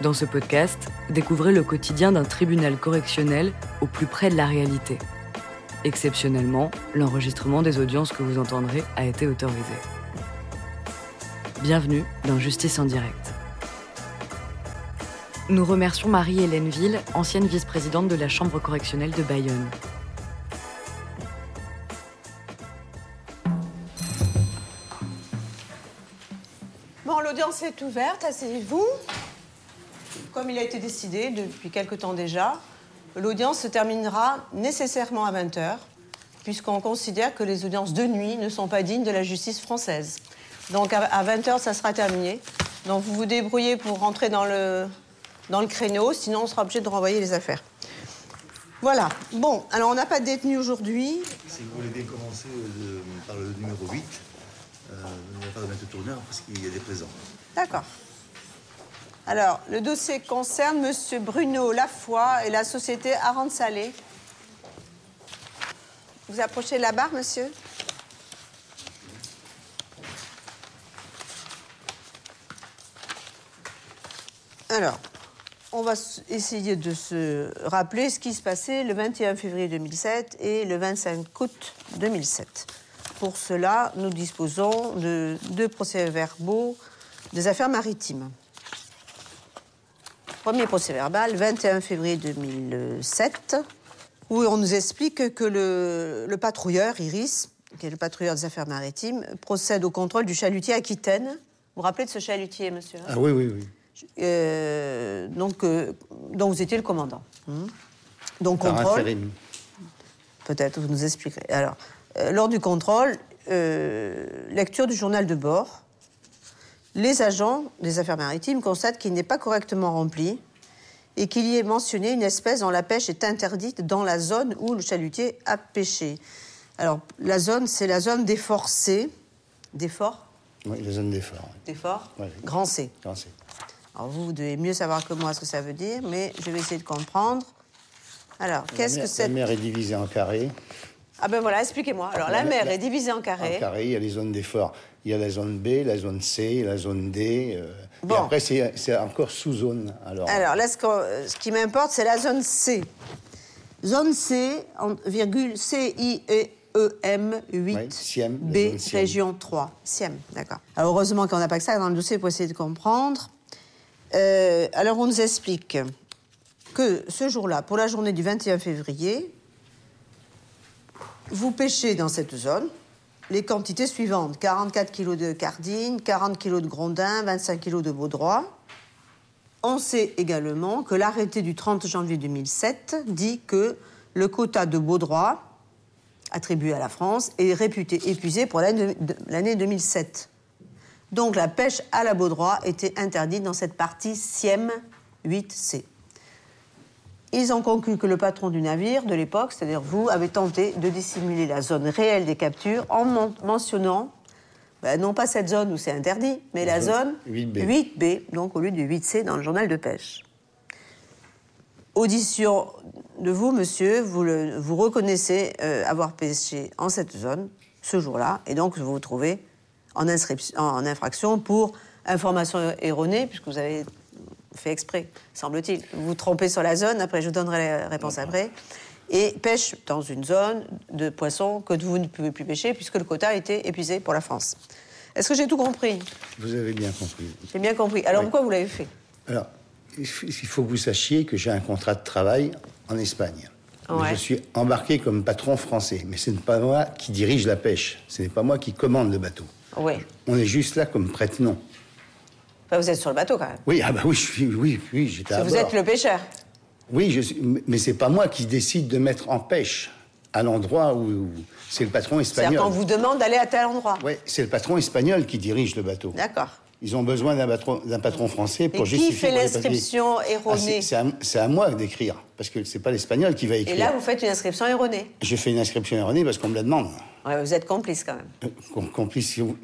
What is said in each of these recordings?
Dans ce podcast, découvrez le quotidien d'un tribunal correctionnel au plus près de la réalité. Exceptionnellement, l'enregistrement des audiences que vous entendrez a été autorisé. Bienvenue dans Justice en direct. Nous remercions Marie-Hélène Ville, ancienne vice-présidente de la Chambre correctionnelle de Bayonne. Bon, l'audience est ouverte, asseyez-vous. Comme il a été décidé depuis quelque temps déjà, l'audience se terminera nécessairement à 20h, puisqu'on considère que les audiences de nuit ne sont pas dignes de la justice française. Donc à 20h, ça sera terminé. Donc vous vous débrouillez pour rentrer dans le créneau, sinon on sera obligé de renvoyer les affaires. Voilà. Bon, alors on n'a pas de détenu aujourd'hui. Si vous voulez bien commencer par le numéro 8, il n'y a pas de mettre tourneur parce qu'il y a des présents. D'accord. Alors, le dossier concerne M. Bruno Lafoy et la société Arande Salé. Vous approchez de la barre, monsieur? Alors, on va essayer de se rappeler ce qui se passait le 21 février 2007 et le 25 août 2007. Pour cela, nous disposons de 2 procès-verbaux des affaires maritimes. Premier procès-verbal, 21 février 2007, où on nous explique que le patrouilleur, Iris, qui est le patrouilleur des affaires maritimes, procède au contrôle du chalutier Aquitaine. Vous vous rappelez de ce chalutier, monsieur? Ah oui, oui, oui. Donc vous étiez le commandant. Donc Par contrôle. intérim. Peut-être, vous nous expliquerez. Alors, lors du contrôle, lecture du journal de bord. Les agents des affaires maritimes constatent qu'il n'est pas correctement rempli et qu'il y est mentionné une espèce dont la pêche est interdite dans la zone où le chalutier a pêché. Alors, la zone, c'est la zone d'effort C. D'effort? Oui, la zone d'effort. Oui. D'effort? Oui. Grand C. Grand C. Alors, vous devez mieux savoir que moi ce que ça veut dire, mais je vais essayer de comprendre. Alors, qu'est-ce que c'est? La mer est divisée en carrés. Ah ben voilà, expliquez-moi. Alors, la mer est divisée en carrés. En carrés, il y a les zones d'effort. Il y a la zone B, la zone C, la zone D. Bon. Et après, c'est encore sous-zone. Alors là, ce qui m'importe, c'est la zone C. Zone C, virgule CIEM 8, oui, Siem, B, Siem. région 3. Siem, d'accord. Alors, heureusement qu'on n'a pas que ça dans le dossier pour essayer de comprendre. Alors, on nous explique que ce jour-là, pour la journée du 21 février, vous pêchez dans cette zone les quantités suivantes. 44 kilos de cardine, 40 kilos de grondin, 25 kilos de baudroie. On sait également que l'arrêté du 30 janvier 2007 dit que le quota de baudroie attribué à la France est réputé épuisé pour l'année 2007. Donc la pêche à la baudroie était interdite dans cette partie Siem 8C. Ils ont conclu que le patron du navire de l'époque, c'est-à-dire vous, avez tenté de dissimuler la zone réelle des captures en mentionnant, non pas cette zone où c'est interdit, mais la zone 8B, donc au lieu du 8C dans le journal de pêche. Audition de vous, monsieur, vous reconnaissez avoir pêché en cette zone ce jour-là, et donc vous vous trouvez en infraction pour information erronée, puisque vous avez fait exprès, semble-t-il. Vous vous trompez sur la zone, après je vous donnerai la réponse après, et pêche dans une zone de poissons que vous ne pouvez plus pêcher puisque le quota a été épuisé pour la France. Est-ce que j'ai tout compris? Vous avez bien compris. J'ai bien compris. Alors oui. Pourquoi vous l'avez fait? Alors, il faut que vous sachiez que j'ai un contrat de travail en Espagne. Ouais. Je suis embarqué comme patron français, mais ce n'est pas moi qui dirige la pêche. Ce n'est pas moi qui commande le bateau. Oui. On est juste là comme prête-nom. Enfin, vous êtes sur le bateau quand même. Oui, ah bah oui, j'étais à bord. Vous êtes le pêcheur. Oui, mais c'est pas moi qui décide de mettre en pêche à l'endroit où c'est le patron espagnol. C'est-à-dire qu'on vous demande d'aller à tel endroit. Oui, c'est le patron espagnol qui dirige le bateau. D'accord. Ils ont besoin d'un patron français pour justifier. Et qui fait l'inscription erronée? C'est à moi d'écrire, parce que c'est pas l'espagnol qui va écrire. Et là, vous faites une inscription erronée? J'ai fait une inscription erronée parce qu'on me la demande. Ouais, vous êtes complice quand même. Complice si vous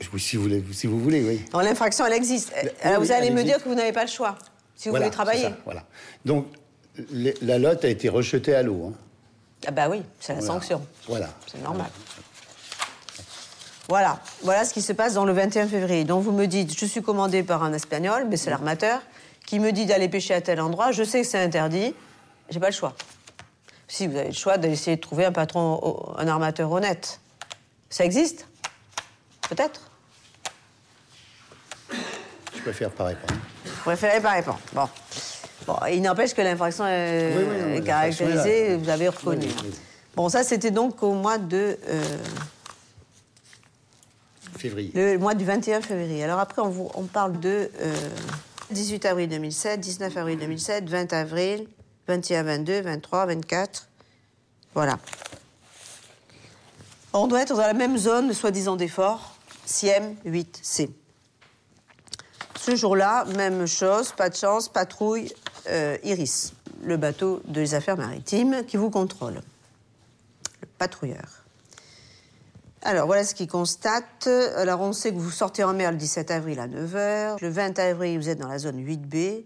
voulez, oui. Donc l'infraction, elle existe. Alors oui, vous allez elle me existe. dire que vous n'avez pas le choix, si vous Voilà, voulez travailler. c'est ça, voilà. Donc, la lotte a été rejetée à l'eau. Hein. Ah bah oui, c'est la Voilà. sanction. Voilà. C'est normal. Voilà ce qui se passe dans le 21 février. Donc vous me dites, je suis commandé par un Espagnol, mais c'est l'armateur, qui me dit d'aller pêcher à tel endroit, je sais que c'est interdit, j'ai pas le choix. Si, vous avez le choix d'essayer de trouver un patron, un armateur honnête. Ça existe? Peut-être? Je préfère pas répondre. Vous préférez pas répondre. Bon. Bon, il n'empêche que l'infraction est caractérisée, vous avez reconnu. Oui. Bon, ça, c'était donc au mois de... Février. Le mois du 21 février. Alors après, on parle de 18 avril 2007, 19 avril 2007, 20 avril, 21, 22, 23, 24. Voilà. On doit être dans la même zone de soi-disant d'effort, Siem 8C. Ce jour-là, même chose, pas de chance, patrouille Iris, le bateau des affaires maritimes qui vous contrôle. Le patrouilleur. Alors, voilà ce qu'il constate. Alors, on sait que vous sortez en mer le 17 avril à 9h. Le 20 avril, vous êtes dans la zone 8B.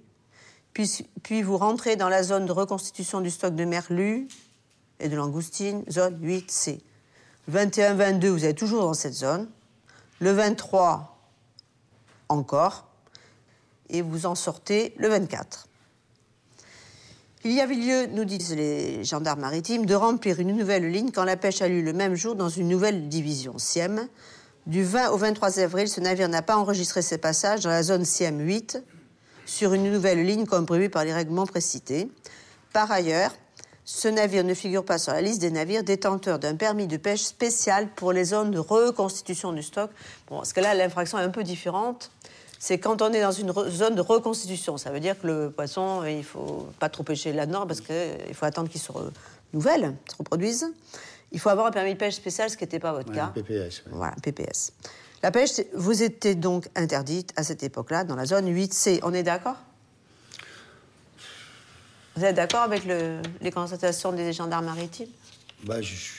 Puis vous rentrez dans la zone de reconstitution du stock de merlu et de langoustine, zone 8C. Le 21-22, vous êtes toujours dans cette zone. Le 23, encore. Et vous en sortez le 24. Il y avait lieu, nous disent les gendarmes maritimes, de remplir une nouvelle ligne quand la pêche a lieu le même jour dans une nouvelle division, Siem. Du 20 au 23 avril, ce navire n'a pas enregistré ses passages dans la zone Siem 8 sur une nouvelle ligne comme prévu par les règlements précités. Par ailleurs, ce navire ne figure pas sur la liste des navires détenteurs d'un permis de pêche spécial pour les zones de reconstitution du stock. Bon, parce que là, l'infraction est un peu différente. C'est quand on est dans une zone de reconstitution. Ça veut dire que le poisson, il ne faut pas trop pêcher là-dedans parce qu'il faut attendre qu'il se renouvelle, se reproduise. Il faut avoir un permis de pêche spécial, ce qui n'était pas votre cas. Un PPS. Ouais. Voilà, un PPS. La pêche vous était donc interdite à cette époque-là dans la zone 8C. On est d'accord? Vous êtes d'accord avec les constatations des gendarmes maritimes? Bah,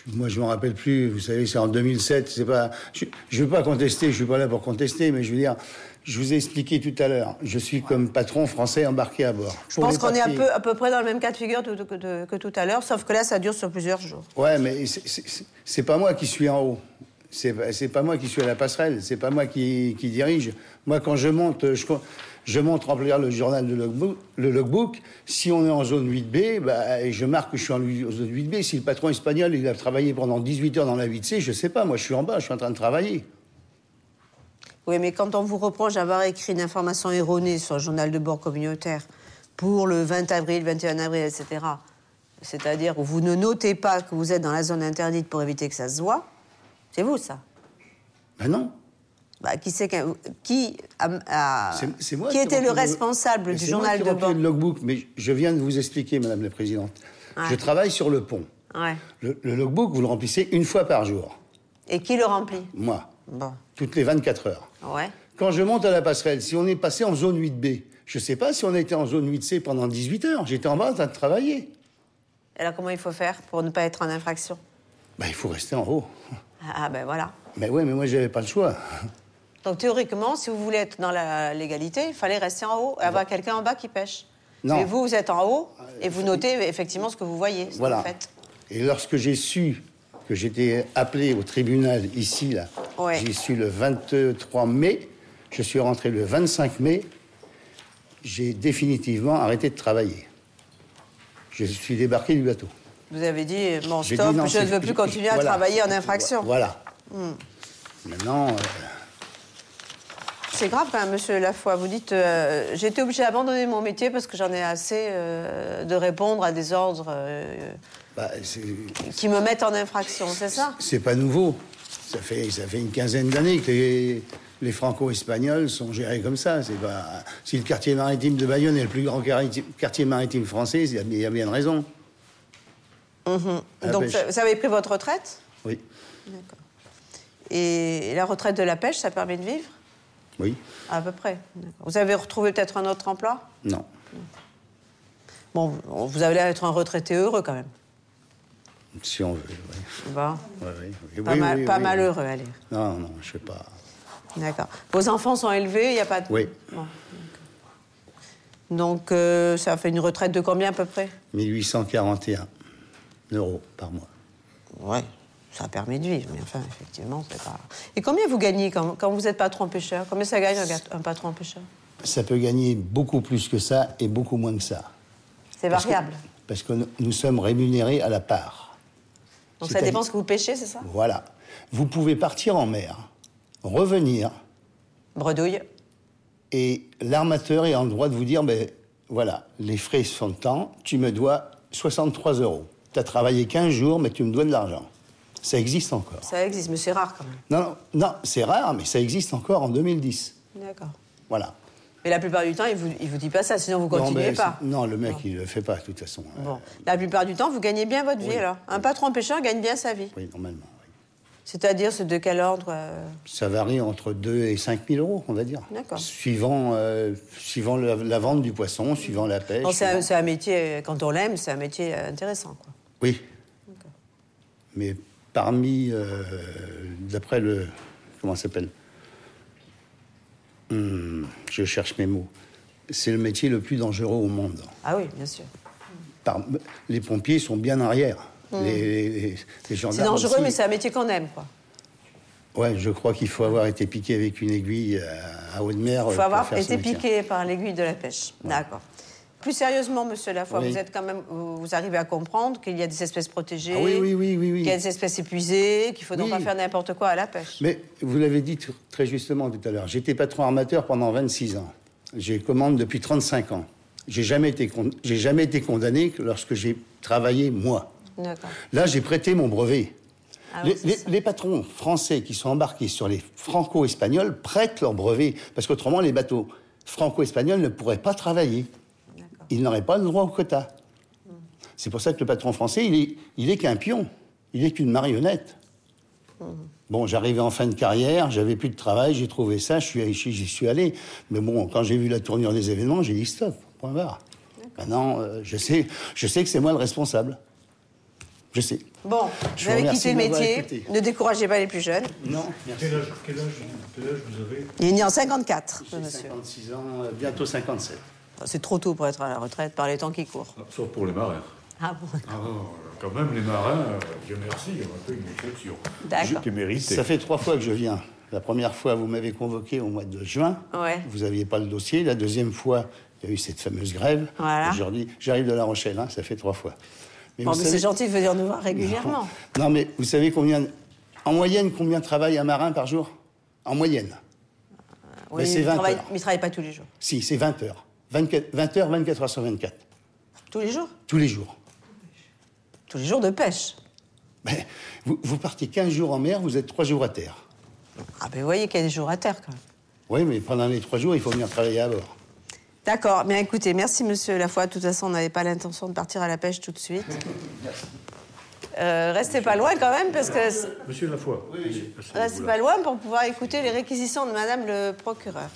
moi, je ne m'en rappelle plus. Vous savez, c'est en 2007. C'est pas, je ne veux pas contester, je ne suis pas là pour contester, mais je veux dire, je vous ai expliqué tout à l'heure. Je suis comme patron français embarqué à bord. Je pense qu'on est à peu près dans le même cas de figure que tout à l'heure, sauf que là, ça dure sur plusieurs jours. Ouais, mais c'est pas moi qui suis en haut. C'est pas moi qui suis à la passerelle. C'est pas moi qui dirige. Moi, quand je monte, je monte remplir le journal de le logbook. Si on est en zone 8B, bah, je marque que je suis en zone 8B. Si le patron espagnol, il a travaillé pendant 18 heures dans la 8C, je sais pas. Moi, je suis en bas, je suis en train de travailler. Oui, mais quand on vous reproche d'avoir écrit une information erronée sur le journal de bord communautaire pour le 20 avril, 21 avril, etc., c'est-à-dire que vous ne notez pas que vous êtes dans la zone interdite pour éviter que ça se voit, c'est vous, ça? Ben non. Bah, qui était le responsable du journal de bord? C'est moi qui remplis le logbook, mais je viens de vous expliquer, Madame la Présidente. Ouais. Je travaille sur le pont. Ouais. Le logbook, vous le remplissez une fois par jour. Et qui le remplit? Moi. Bon. Toutes les 24 heures. Ouais. Quand je monte à la passerelle, si on est passé en zone 8B, je ne sais pas si on a été en zone 8C pendant 18 heures. J'étais en bas en train de travailler. Et là, comment il faut faire pour ne pas être en infraction? Ben, il faut rester en haut. Ah, ben voilà. Mais oui, mais moi, j'avais pas le choix. Donc, théoriquement, si vous voulez être dans la légalité, il fallait rester en haut et avoir quelqu'un en bas qui pêche. Non. Mais vous êtes en haut et vous notez effectivement ce que vous voyez, ce voilà. que vous faites. Et lorsque j'ai su que j'étais appelé au tribunal ici, là, ouais. J'ai su le 23 mai, je suis rentré le 25 mai, j'ai définitivement arrêté de travailler. Je suis débarqué du bateau. Vous avez dit, bon, stop, non, je ne veux plus continuer à travailler en infraction. Voilà. Maintenant... C'est grave quand même, monsieur Lafoy. Vous dites, j'ai été obligé d'abandonner mon métier parce que j'en ai assez de répondre à des ordres qui me mettent en infraction, c'est ça? C'est pas nouveau. Ça fait une quinzaine d'années que les franco-espagnols sont gérés comme ça. Si le quartier maritime de Bayonne est le plus grand quartier maritime français, il y a bien raison. Donc, vous avez pris votre retraite? Oui. D'accord. Et la retraite de la pêche, ça permet de vivre? Oui. À peu près. Vous avez retrouvé peut-être un autre emploi? Non. Bon, vous avez l'air d'être un retraité heureux, quand même. Si on veut, oui. Bon. Oui, pas malheureux, allez. Non, je sais pas. D'accord. Vos enfants sont élevés, il n'y a pas de... Oui. Bon. Donc, ça fait une retraite de combien, à peu près? 1841 € par mois. Ouais. Ça permet de vivre, mais enfin, effectivement, c'est pas... Et combien vous gagnez quand vous êtes patron pêcheur? Combien ça gagne un patron pêcheur? Ça peut gagner beaucoup plus que ça et beaucoup moins que ça. C'est variable. Parce que nous sommes rémunérés à la part. Donc ça dépend ce que vous pêchez, c'est ça? Voilà. Vous pouvez partir en mer, revenir. Bredouille. Et l'armateur est en droit de vous dire, ben voilà, les frais sont de temps, tu me dois 63 €. Tu as travaillé 15 jours, mais tu me dois de l'argent. Ça existe encore. Ça existe, mais c'est rare quand même. Non, c'est rare, mais ça existe encore en 2010. D'accord. Voilà. Mais la plupart du temps, il vous dit pas ça, sinon vous continuez pas. Non, le mec, il le fait pas, de toute façon. Bon. La plupart du temps, vous gagnez bien votre vie, alors. Un patron pêcheur gagne bien sa vie. Oui, normalement. Oui. C'est-à-dire, c'est de quel ordre Ça varie entre 2 et 5 000 €, on va dire. D'accord. Suivant la vente du poisson, suivant la pêche. C'est un métier, quand on l'aime, c'est un métier intéressant, quoi. Oui. Mais parmi, d'après le... Comment ça s'appelle? Je cherche mes mots. C'est le métier le plus dangereux au monde. Ah oui, bien sûr. Les pompiers sont bien arrière. Les gendarmes. C'est dangereux, aussi. mais c'est un métier qu'on aime, quoi. Ouais, je crois qu'il faut avoir été piqué avec une aiguille à haute mer. Il faut avoir été piqué par l'aiguille de la pêche. Ouais. D'accord. Plus sérieusement, monsieur Lafoy, oui. vous arrivez à comprendre qu'il y a des espèces protégées, ah, oui. qu'il y a des espèces épuisées, qu'il faut donc pas faire n'importe quoi à la pêche. Mais vous l'avez dit très justement tout à l'heure, j'étais patron armateur pendant 26 ans. J'ai commande depuis 35 ans. J'ai jamais été condamné que lorsque j'ai travaillé, moi. D'accord. Là, j'ai prêté mon brevet. Ah oui, les patrons français qui sont embarqués sur les franco-espagnols prêtent leur brevet, parce qu'autrement, les bateaux franco-espagnols ne pourraient pas travailler. Ils n'auraient pas le droit au quota. C'est pour ça que le patron français, il est qu'un pion. Il est qu'une marionnette. Bon, j'arrivais en fin de carrière, j'avais plus de travail, j'ai trouvé ça, j'y suis allé. Mais bon, quand j'ai vu la tournure des événements, j'ai dit stop, point barre. Maintenant, je sais que c'est moi le responsable. Je sais. Bon, vous avez quitté le métier. Ne découragez pas les plus jeunes. Non, merci. Quel âge vous avez? Il est né en 54, J'ai monsieur. 56 ans, bientôt 57. C'est trop tôt pour être à la retraite par les temps qui courent. Sauf pour les marins. Ah bon? Quand même, les marins, Dieu merci, on a fait une exception. D'accord. C'était mérité. Ça fait 3 fois que je viens. La première fois, vous m'avez convoqué au mois de juin. Ouais. Vous n'aviez pas le dossier. La deuxième fois, il y a eu cette fameuse grève. Voilà. Aujourd'hui, j'arrive de La Rochelle, hein, ça fait 3 fois. Mais Bon, mais c'est gentil de venir nous voir régulièrement. Non, mais vous savez en moyenne, combien travaille un marin par jour? En moyenne. Oui, c'est 20 heures. Mais il ne travaille pas tous les jours. Si, c'est 20 heures. 20 heures, 24 heures sur 24. Tous les jours? Tous les jours. Tous les jours de pêche. Mais vous partez 15 jours en mer, vous êtes 3 jours à terre. Ah ben vous voyez qu'il y a des jours à terre, quand même. Oui, mais pendant les 3 jours, il faut venir travailler à bord. D'accord, mais écoutez, merci monsieur Lafoy. De toute façon, on n'avait pas l'intention de partir à la pêche tout de suite. Restez pas loin quand même, parce que... Monsieur Lafoy. Oui. Restez pas loin pour pouvoir écouter les réquisitions de madame le procureur.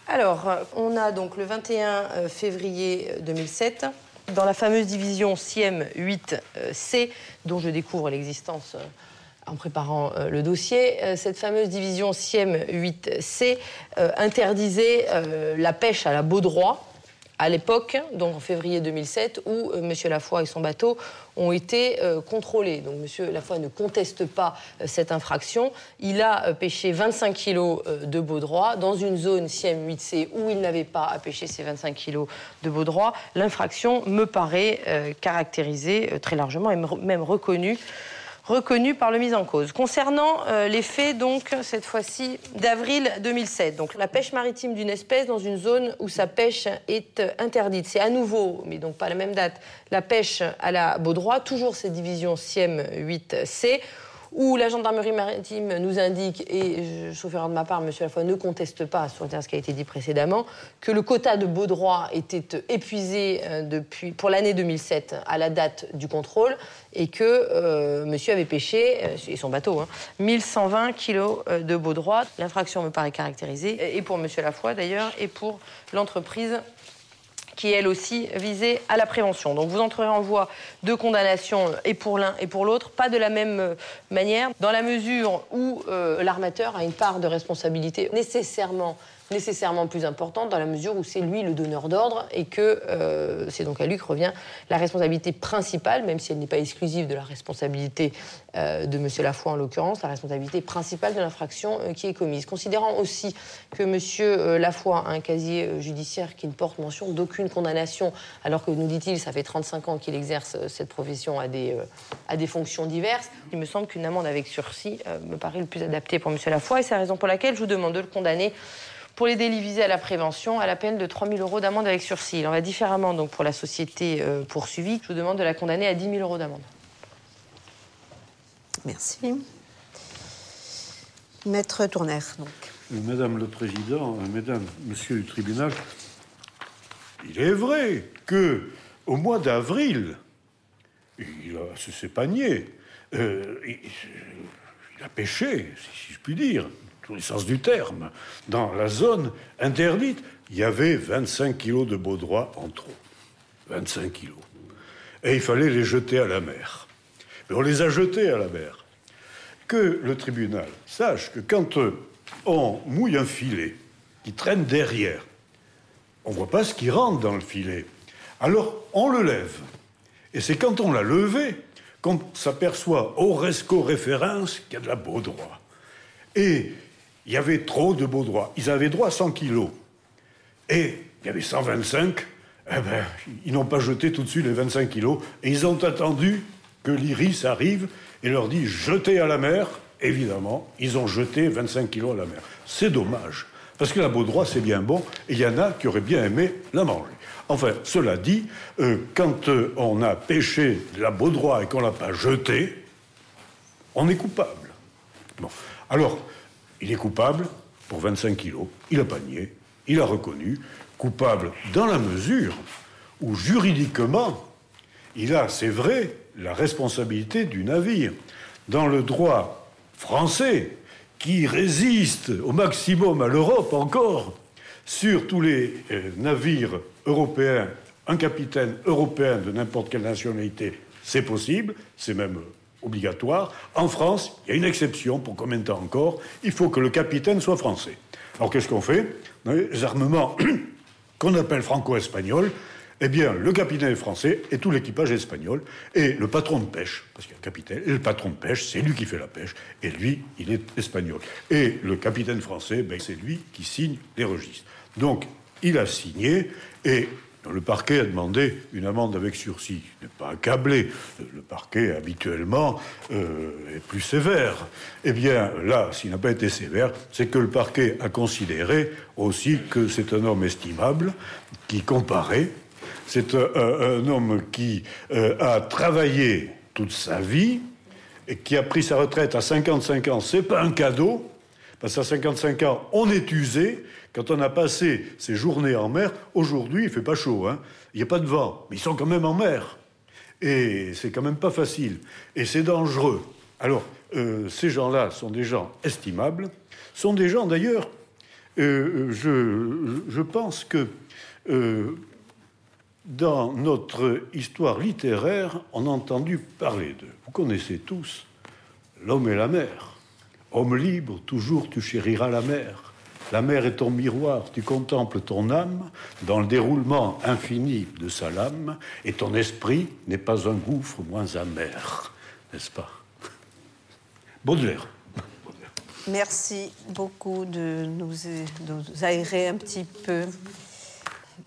Alors, on a donc le 21 février 2007, dans la fameuse division SIEM 8C, dont je découvre l'existence en préparant le dossier. Cette fameuse division SIEM 8C interdisait la pêche à la baudroie à l'époque, donc en février 2007, où M. Lafoy et son bateau ont été contrôlés. Donc M. Lafoy ne conteste pas cette infraction. Il a pêché 25 kilos de baudroie dans une zone SIEM 8C où il n'avait pas à pêcher ces 25 kilos de baudroie. L'infraction me paraît caractérisée très largement et même reconnue par le mis en cause. Concernant les faits, donc, cette fois-ci, d'avril 2007, donc la pêche maritime d'une espèce dans une zone où sa pêche est interdite. C'est à nouveau, mais donc pas la même date, la pêche à la baudroie, toujours cette division SIEM 8C, où la gendarmerie maritime nous indique, et sauf erreur de ma part, M. Lafoy ne conteste pas sur ce qui a été dit précédemment, que le quota de baudroie était épuisé pour l'année 2007 à la date du contrôle et que monsieur avait pêché, et son bateau, 1120 kilos de baudroie. L'infraction me paraît caractérisée, et pour M. Lafoy d'ailleurs, et pour l'entreprise qui est elle aussi visée à la prévention. Donc vous entrerez en voie de condamnation et pour l'un et pour l'autre, pas de la même manière, dans la mesure où l'armateur a une part de responsabilité nécessairement nécessairement plus importante dans la mesure où c'est lui le donneur d'ordre et que c'est donc à lui que revient la responsabilité principale, même si elle n'est pas exclusive de la responsabilité de M. Lafoy en l'occurrence, la responsabilité principale de l'infraction qui est commise. Considérant aussi que M. Lafoy a un casier judiciaire qui ne porte mention d'aucune condamnation, alors que, nous dit-il, ça fait 35 ans qu'il exerce cette profession à des fonctions diverses, il me semble qu'une amende avec sursis me paraît le plus adapté pour M. Lafoy, et c'est la raison pour laquelle je vous demande de le condamner pour les délits visés à la prévention, à la peine de 3 000 € d'amende avec sursis. Il en va différemment donc pour la société poursuivie. Je vous demande de la condamner à 10 000 € d'amende. Merci. Maître Tourner, donc. Madame le Président, Mesdames, Monsieur le tribunal, il est vrai que au mois d'avril, c'est pas nié, il a pêché, si je puis dire, dans le sens du terme, dans la zone interdite. Il y avait 25 kilos de baudroie en trop. 25 kilos. Et il fallait les jeter à la mer. Mais on les a jetés à la mer. Que le tribunal sache que quand on mouille un filet qui traîne derrière, on ne voit pas ce qui rentre dans le filet. Alors, on le lève. Et c'est quand on l'a levé qu'on s'aperçoit au resco référence qu'il y a de la baudroie. Et il y avait trop de baudroie. Ils avaient droit à 100 kilos. Et il y avait 125. Eh ben, ils n'ont pas jeté tout de suite les 25 kilos. Et ils ont attendu que l'IRIS arrive et leur dit « jetez à la mer ». Évidemment, ils ont jeté 25 kilos à la mer. C'est dommage. Parce que la baudroie, c'est bien bon. Et il y en a qui auraient bien aimé la manger. Enfin, cela dit, quand on a pêché de la baudroie et qu'on ne l'a pas jetée, on est coupable. Bon. Alors, il est coupable pour 25 kilos. Il a pas nié. Il a reconnu. Coupable dans la mesure où, juridiquement, il a, c'est vrai, la responsabilité du navire. Dans le droit français, qui résiste au maximum à l'Europe encore, sur tous les navires européens, un capitaine européen de n'importe quelle nationalité, c'est possible, c'est même obligatoire. En France, il y a une exception, pour combien de temps encore? Il faut que le capitaine soit français. Alors qu'est-ce qu'on fait? Les armements qu'on appelle franco-espagnols, eh bien, le capitaine est français et tout l'équipage est espagnol. Et le patron de pêche, parce qu'il y a un capitaine, et le patron de pêche, c'est lui qui fait la pêche, et lui, il est espagnol. Et le capitaine français, ben, c'est lui qui signe les registres. Donc, il a signé, et le parquet a demandé une amende avec sursis. Il n'est pas accablé. Le parquet, habituellement, est plus sévère. Eh bien, là, s'il n'a pas été sévère, c'est que le parquet a considéré aussi que c'est un homme estimable, qui comparait. C'est un homme qui a travaillé toute sa vie et qui a pris sa retraite à 55 ans. C'est pas un cadeau, parce qu'à 55 ans, on est usé. Quand on a passé ses journées en mer, aujourd'hui, il fait pas chaud, hein. Il n'y a pas de vent, mais ils sont quand même en mer. Et c'est quand même pas facile. Et c'est dangereux. Alors, ces gens-là sont des gens estimables, sont des gens, d'ailleurs, je pense que dans notre histoire littéraire, on a entendu parler d'eux. Vous connaissez tous L'homme et la mer. Homme libre, toujours tu chériras la mer. La mer est ton miroir, tu contemples ton âme dans le déroulement infini de sa lame, et ton esprit n'est pas un gouffre moins amer, n'est-ce pas? Baudelaire. Merci beaucoup de nous aérer un petit peu.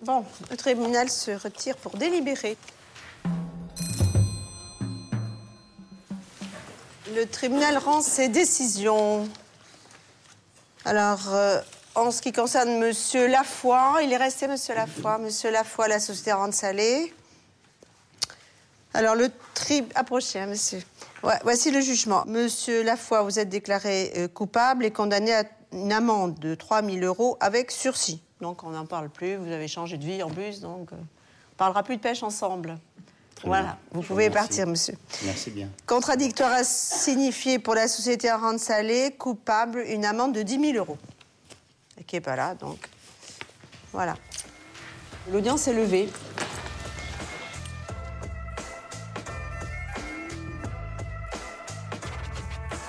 Bon, le tribunal se retire pour délibérer. Le tribunal rend ses décisions. Alors, en ce qui concerne Monsieur Lafoy, il est resté Monsieur Lafoy. Monsieur Lafoy, la société Rente Salée. Alors, le approchez, hein, monsieur. Ouais, voici le jugement. Monsieur Lafoy, vous êtes déclaré coupable et condamné à une amende de 3 000 € avec sursis. Donc, on n'en parle plus. Vous avez changé de vie en plus, donc on ne parlera plus de pêche ensemble. Très voilà, bien. Vous pouvez partir, monsieur. Merci bien. Contradictoire à signifier pour la société Rente Salée, coupable, une amende de 10 000 €. Et qui n'est pas là, donc voilà. L'audience est levée.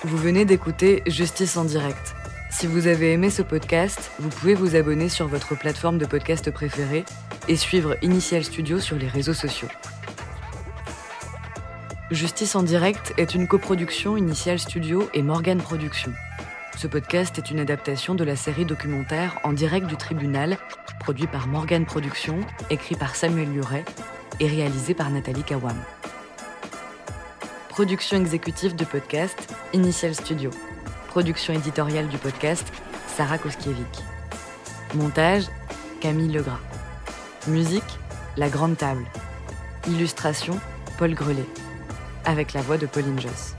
Vous venez d'écouter Justice en direct, Si vous avez aimé ce podcast, vous pouvez vous abonner sur votre plateforme de podcast préférée et suivre Initial Studio sur les réseaux sociaux. Justice en direct est une coproduction Initial Studio et Morgane Productions. Ce podcast est une adaptation de la série documentaire En direct du tribunal, produit par Morgane Productions, écrit par Samuel Luret et réalisé par Nathalie Kawam. Production exécutive du podcast, Initial Studio. Production éditoriale du podcast, Sarah Koskiewicz. Montage, Camille Legras. Musique, La Grande Table. Illustration, Paul Grelet. Avec la voix de Pauline Josse.